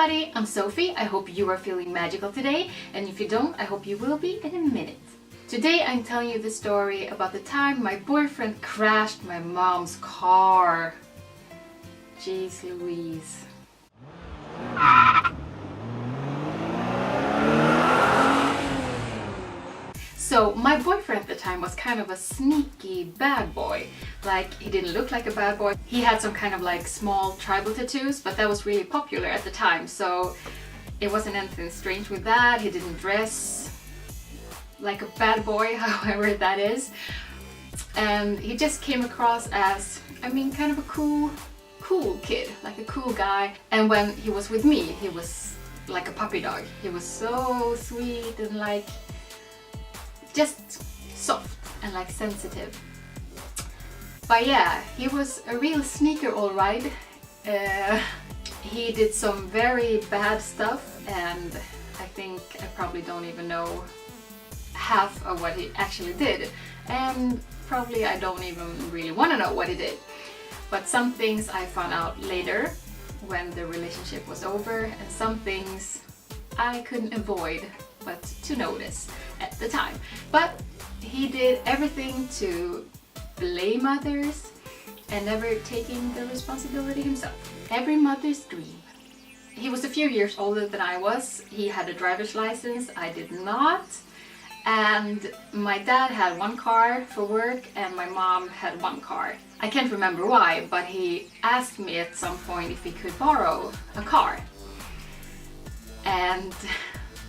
everybody, I'm Sophie. I hope you are feeling magical today, and if you don't, I hope you will be in a minute. Today I'm telling you the story about the time my boyfriend crashed my mom's car. Jeez Louise. So my boyfriend at the time was kind of a sneaky bad boy. Like, he didn't look like a bad boy. He had some kind of like small tribal tattoos, but that was really popular at the time, so it wasn't anything strange with that. He didn't dress like a bad boy, however that is. And he just came across as, kind of a cool kid, like a cool guy. And when he was with me, he was like a puppy dog. He was so sweet and like just soft and like sensitive. But yeah, he was a real sneaker, all right. He did some very bad stuff, and I think I probably don't even know half of what he actually did, and probably I don't even really want to know what he did. But some things I found out later when the relationship was over, and some things I couldn't avoid but to notice at the time. But he did everything to blame others and never taking the responsibility himself. Every mother's dream. He was a few years older than I was. He had a driver's license, I did not. And my dad had one car for work and my mom had one car. I can't remember why, but he asked me at some point if he could borrow a car. And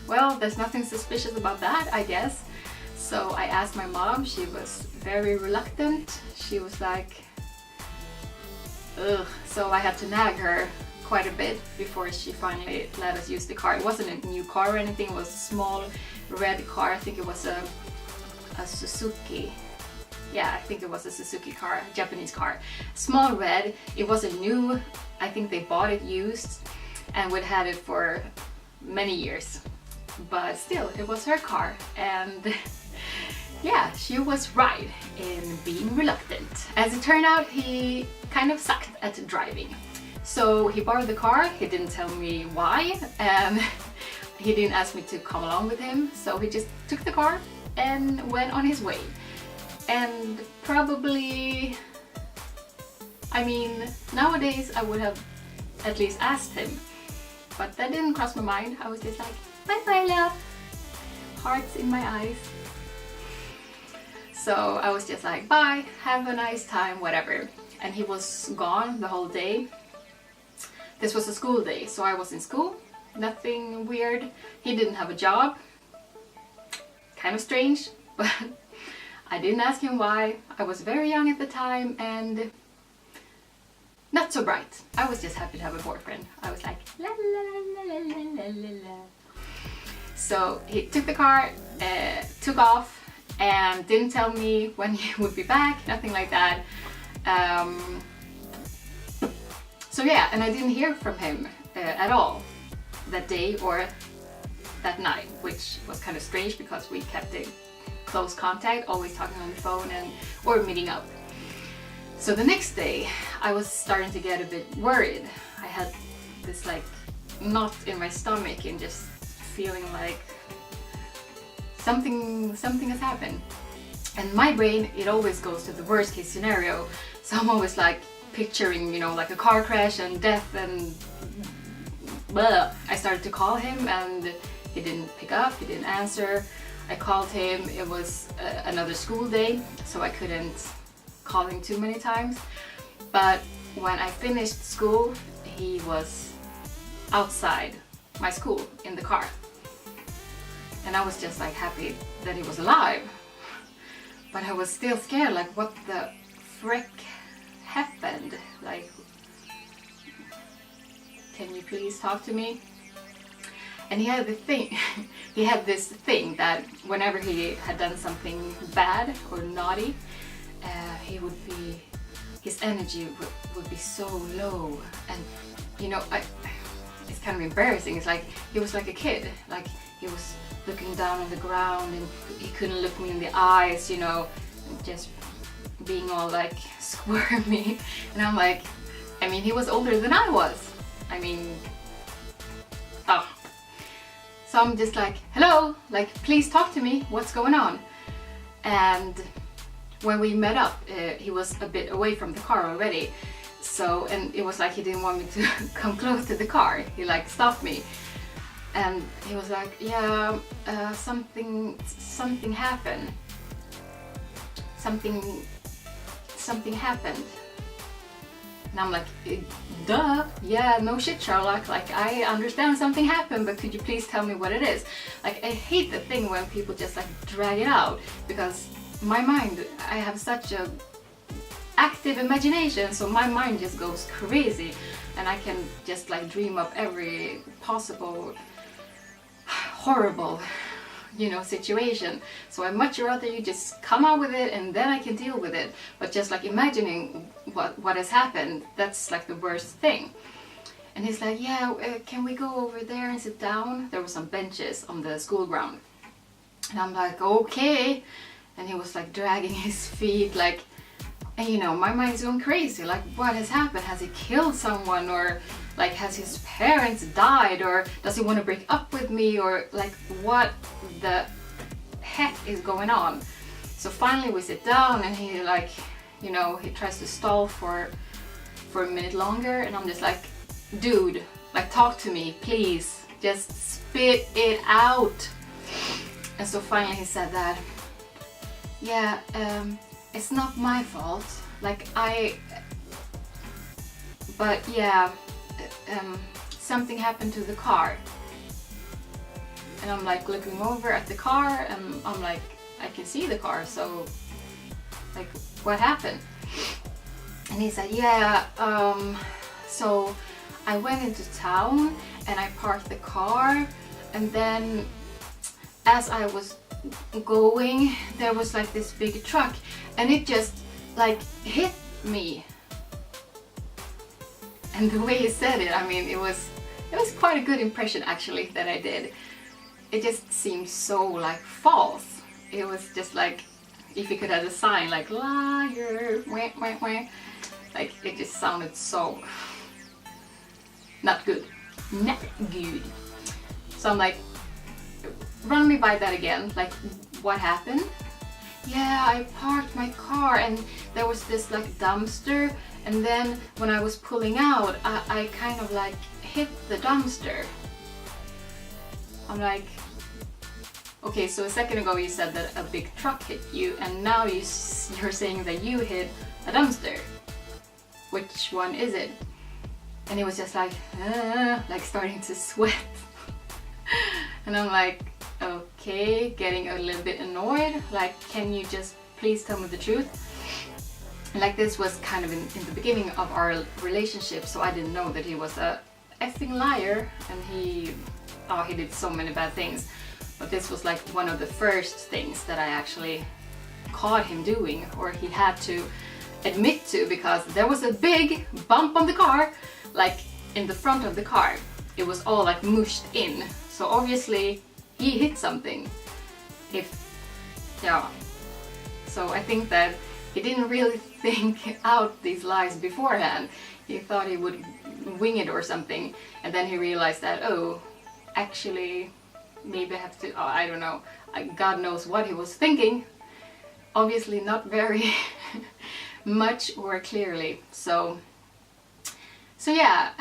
well, there's nothing suspicious about that, I guess. So I asked my mom. She was very reluctant. She was like, ugh. So I had to nag her quite a bit before she finally let us use the car. It wasn't a new car or anything. It was a small red car. I think it was a Suzuki. Yeah, I think it was a Suzuki car, Japanese car. Small red. It wasn't new. I think they bought it used, and we'd had it for many years. But still, it was her car, and yeah, she was right in being reluctant. As it turned out, he kind of sucked at driving. So he borrowed the car. He didn't tell me why, and he didn't ask me to come along with him. So he just took the car and went on his way. And probably, nowadays I would have at least asked him, but that didn't cross my mind. I was just like, bye bye love, hearts in my eyes. So I was just like, bye, have a nice time, whatever. And he was gone the whole day. This was a school day, so I was in school, nothing weird. He didn't have a job, kind of strange, but I didn't ask him why. I was very young at the time and not so bright. I was just happy to have a boyfriend. I was like, la la la la la la la la. So he took the car, took off, and didn't tell me when he would be back, nothing like that. So yeah, and I didn't hear from him at all that day or that night, which was kind of strange because we kept in close contact, always talking on the phone or meeting up. So the next day, I was starting to get a bit worried. I had this like knot in my stomach and just feeling like something has happened. And my brain, it always goes to the worst case scenario. So I'm always like picturing, like a car crash and death and blah. I started to call him and he didn't pick up, he didn't answer. I called him, it was another school day, so I couldn't call him too many times. But when I finished school, he was outside my school in the car. And I was just like happy that he was alive. But I was still scared, like what the frick happened? Like, can you please talk to me? And he had this thing that whenever he had done something bad or naughty, his energy would be so low. And it's kind of embarrassing. It's like he was like a kid, like he was looking down on the ground and he couldn't look me in the eyes, just being all like squirmy. And I'm like, he was older than I was. So I'm just like, hello, like please talk to me, what's going on? And when we met up, he was a bit away from the car already. So, and it was like he didn't want me to come close to the car. He like stopped me. And he was like, yeah, something happened. Something happened. And I'm like, duh, yeah, no shit, Sherlock. Like, I understand something happened, but could you please tell me what it is? Like, I hate the thing when people just like drag it out, because my mind, I have such a active imagination, so my mind just goes crazy, and I can just like dream up every possible horrible, you know, situation. So I'd much rather you just come out with it and then I can deal with it. But just like imagining what has happened, that's like the worst thing. And he's like, yeah, can we go over there and sit down? There were some benches on the school ground. And I'm like, okay. And he was like dragging his feet, like, and you know, my mind's going crazy. Like, what has happened? Has he killed someone? Or like, has his parents died? Or does he want to break up with me? Or like, what the heck is going on? So finally we sit down and he like, you know, he tries to stall for a minute longer. And I'm just like, dude, like talk to me, please. Just spit it out. And so finally he said that, yeah, it's not my fault, like but yeah, something happened to the car. And I'm like looking over at the car and I'm like, I can see the car, so like what happened? And he said, yeah, so I went into town and I parked the car, and then as I was going, there was like this big truck and it just like hit me. And the way he said it, I mean, it was quite a good impression actually that I did. It just seemed so like false. It was just like if you could have a sign like liar, wah, wah, wah. Like it just sounded so not good. Not good. So I'm like, run me by that again, like what happened? Yeah, I parked my car and there was this like dumpster, and then when I was pulling out, I kind of like hit the dumpster. I'm like, okay, so a second ago you said that a big truck hit you, and now you're saying that you hit a dumpster. Which one is it? And he was just like starting to sweat. And I'm like, okay, getting a little bit annoyed, like, can you just please tell me the truth? And like this was kind of in the beginning of our relationship, so I didn't know that he was a effing liar, and he did so many bad things. But this was like one of the first things that I actually caught him doing, or he had to admit to, because there was a big bump on the car, like in the front of the car. It was all like mushed in, so obviously he hit something. So I think that he didn't really think out these lies beforehand. He thought he would wing it or something, and then he realized that, oh, actually maybe I have to, I don't know, God knows what he was thinking. Obviously not very much or clearly. So yeah,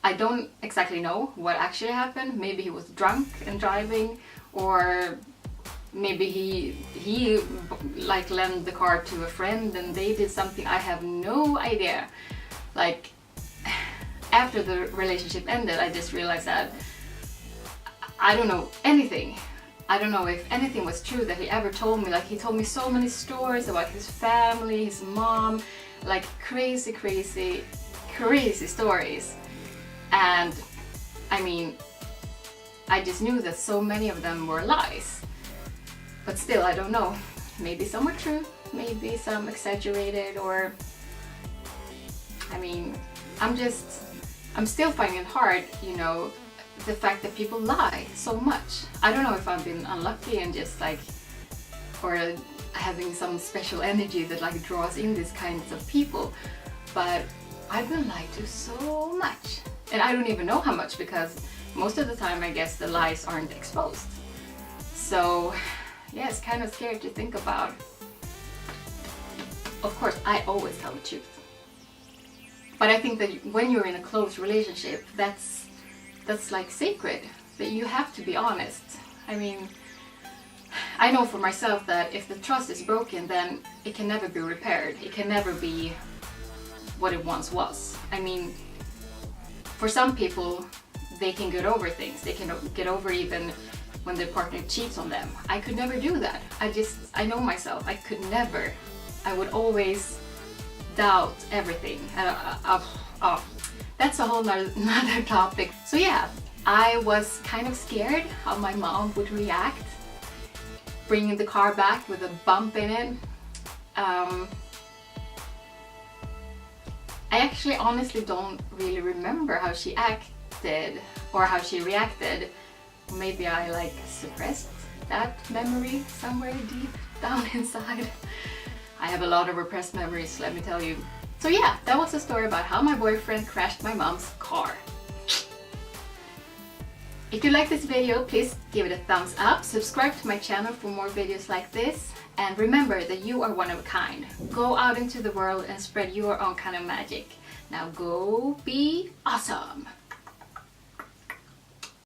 I don't exactly know what actually happened. Maybe he was drunk and driving, or maybe he like lent the car to a friend and they did something. I have no idea. Like after the relationship ended, I just realized that I don't know anything. I don't know if anything was true that he ever told me. Like he told me so many stories about his family, his mom, like crazy stories. And I mean, I just knew that so many of them were lies. But still, I don't know. Maybe some were true, maybe some exaggerated, or I mean, I'm still finding it hard, you know, the fact that people lie so much. I don't know if I've been unlucky and just like, or having some special energy that like draws in these kinds of people, but I've been lied to so much. And I don't even know how much, because most of the time I guess the lies aren't exposed. So yeah, it's kind of scary to think about. Of course, I always tell the truth. But I think that when you're in a close relationship, that's like sacred, that you have to be honest. I mean, I know for myself that if the trust is broken, then it can never be repaired. It can never be what it once was. I mean, for some people, they can get over things. They can get over even when their partner cheats on them. I could never do that. I know myself. I could never. I would always doubt everything. That's a whole nother topic. So yeah, I was kind of scared how my mom would react, bringing the car back with a bump in it. I actually honestly don't really remember how she acted or how she reacted. Maybe I like suppressed that memory somewhere deep down inside. I have a lot of repressed memories, let me tell you. So yeah, that was a story about how my boyfriend crashed my mom's car. If you like this video, please give it a thumbs up, subscribe to my channel for more videos like this, and remember that you are one of a kind. Go out into the world and spread your own kind of magic. Now go be awesome!